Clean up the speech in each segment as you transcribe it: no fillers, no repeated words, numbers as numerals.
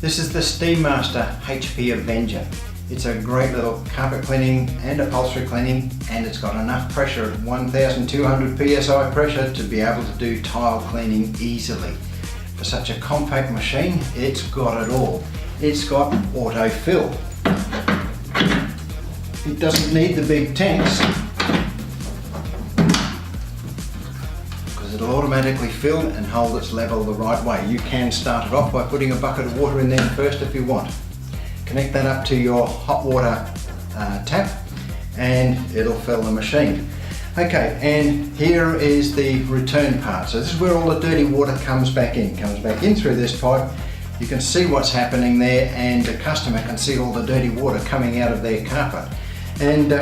This is the Steamaster HP Avenger. It's a great little carpet cleaning and upholstery cleaning, and it's got enough pressure at 1200 psi pressure to be able to do tile cleaning easily. For such a compact machine, it's got it all. It's got auto fill. It doesn't need the big tanks because it'll automatically fill and hold its level the right way. You can start it off by putting a bucket of water in there first if you want. Connect that up to your hot water tap and it'll fill the machine. Okay, and here is the return part. So this is where all the dirty water comes back in through this pipe. You can see what's happening there, and the customer can see all the dirty water coming out of their carpet. And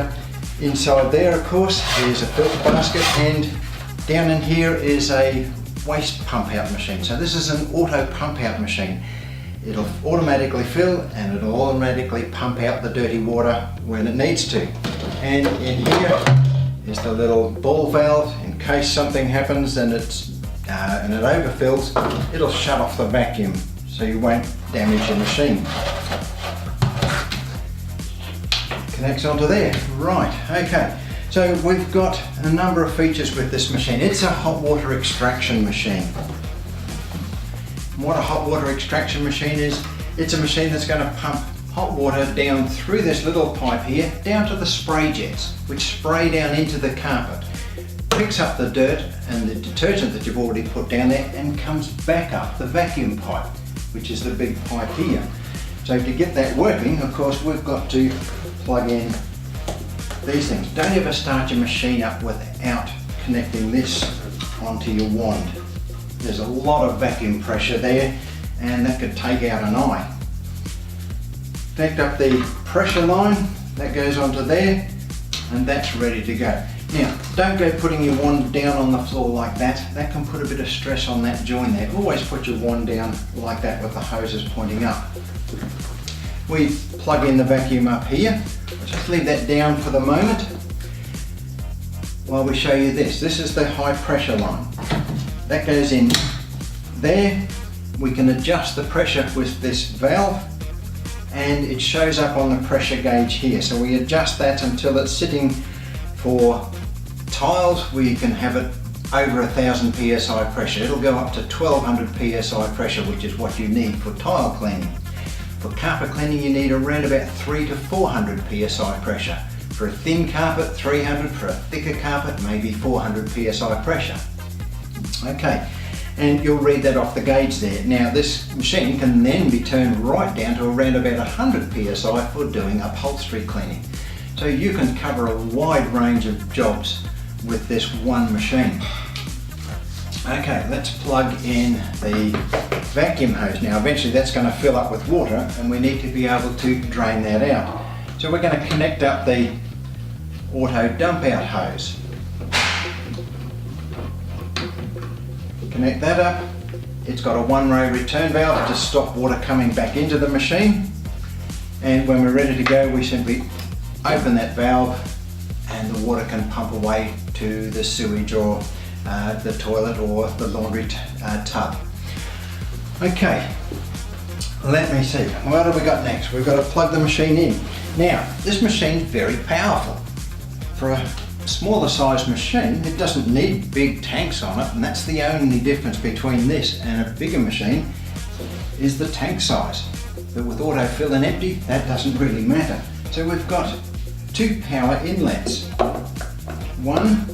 inside there, of course, is a filter basket, and down in here is a waste pump out machine. So this is an auto pump out machine. It'll automatically fill and it'll automatically pump out the dirty water when it needs to. And in here is the little ball valve. In case something happens and it overfills, it'll shut off the vacuum so you won't damage your machine. Connects onto there. Right, okay. So we've got a number of features with this machine. It's a hot water extraction machine. What a hot water extraction machine is, it's a machine that's going to pump hot water down through this little pipe here, down to the spray jets, which spray down into the carpet, picks up the dirt and the detergent that you've already put down there, and comes back up the vacuum pipe, which is the big pipe here. So to get that working, of course, we've got to plug in these things. Don't ever start your machine up without connecting this onto your wand. There's a lot of vacuum pressure there, and that could take out an eye. Connect up the pressure line, that goes onto there, and that's ready to go. Now, don't go putting your wand down on the floor like that. That can put a bit of stress on that joint there. Always put your wand down like that with the hoses pointing up. We plug in the vacuum up here. I'll just leave that down for the moment while we show you this. This is the high pressure line. That goes in there. We can adjust the pressure with this valve, and it shows up on the pressure gauge here. So we adjust that until it's sitting for tiles. We can have it over 1000 psi pressure. It'll go up to 1200 psi pressure, which is what you need for tile cleaning. For carpet cleaning, you need around about 300 to 400 psi pressure. For a thin carpet, 300. For a thicker carpet, maybe 400 psi pressure. Okay, and you'll read that off the gauge there. Now this machine can then be turned right down to around about 100 psi for doing upholstery cleaning. So you can cover a wide range of jobs with this one machine. Okay, let's plug in the vacuum hose. Now eventually that's going to fill up with water, and we need to be able to drain that out. So we're going to connect up the auto dump out hose. Connect that up. It's got a one-way return valve to stop water coming back into the machine, and when we're ready to go, we simply open that valve and the water can pump away to the sewage or the toilet or the laundry tub. Okay, let me see, what have we got next? We've got to plug the machine in. Now, this machine is very powerful. For a smaller size machine, it doesn't need big tanks on it, and that's the only difference between this and a bigger machine is the tank size. But with auto fill and empty, that doesn't really matter. So we've got two power inlets. One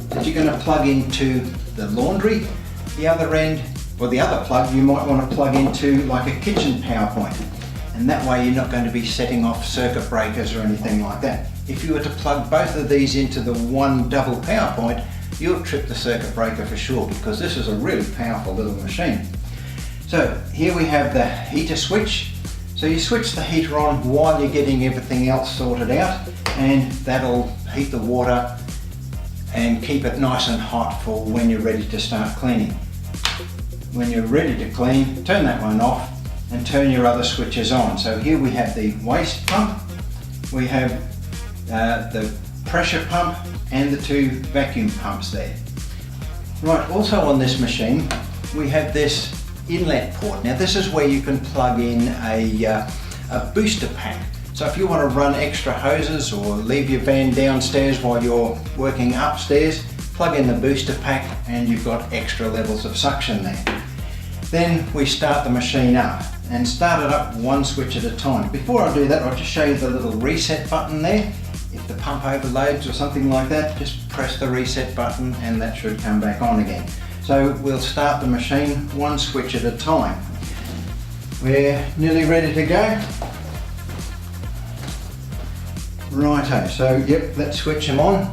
that you're going to plug into the laundry. The other end, or the other plug, you might want to plug into like a kitchen power point. And that way you're not going to be setting off circuit breakers or anything like that. If you were to plug both of these into the one double power point, you'll trip the circuit breaker for sure, because this is a really powerful little machine. So here we have the heater switch. So you switch the heater on while you're getting everything else sorted out, and that'll heat the water and keep it nice and hot for when you're ready to start cleaning. When you're ready to clean, turn that one off and turn your other switches on. So here we have the waste pump, we have the pressure pump, and the two vacuum pumps there. Right, also on this machine we have this inlet port. Now this is where you can plug in a booster pack. So if you want to run extra hoses or leave your van downstairs while you're working upstairs, plug in the booster pack and you've got extra levels of suction there. Then we start the machine up and start it up one switch at a time. Before I do that, I'll just show you the little reset button there. If the pump overloads or something like that, just press the reset button and that should come back on again. So we'll start the machine one switch at a time. We're nearly ready to go. Righto, so yep, let's switch them on.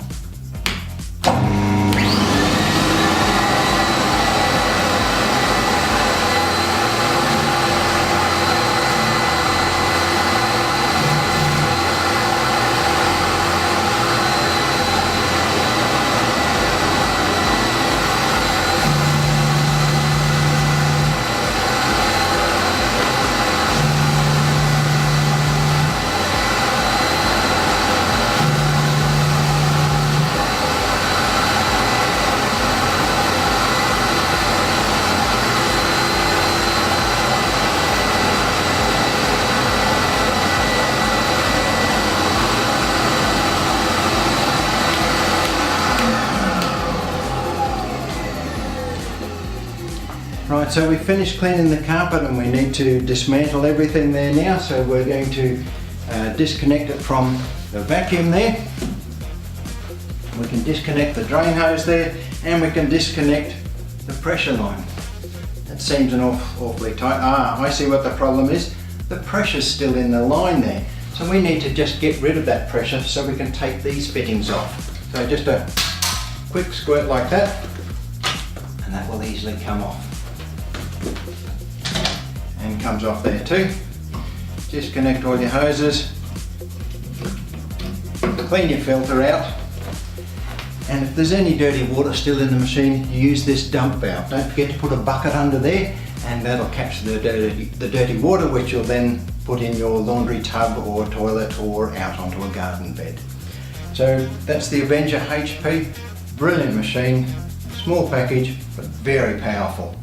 Right, so we finished cleaning the carpet and we need to dismantle everything there now, so we're going to disconnect it from the vacuum there. We can disconnect the drain hose there and we can disconnect the pressure line. That seems an awfully tight. I see what the problem is. The pressure's still in the line there. So we need to just get rid of that pressure so we can take these fittings off. So just a quick squirt like that and that will easily come off. And comes off there too. Disconnect all your hoses, clean your filter out, and if there's any dirty water still in the machine, use this dump valve. Don't forget to put a bucket under there and that'll catch the dirty water, which you'll then put in your laundry tub or toilet or out onto a garden bed. So that's the Avenger HP. Brilliant machine, small package but very powerful.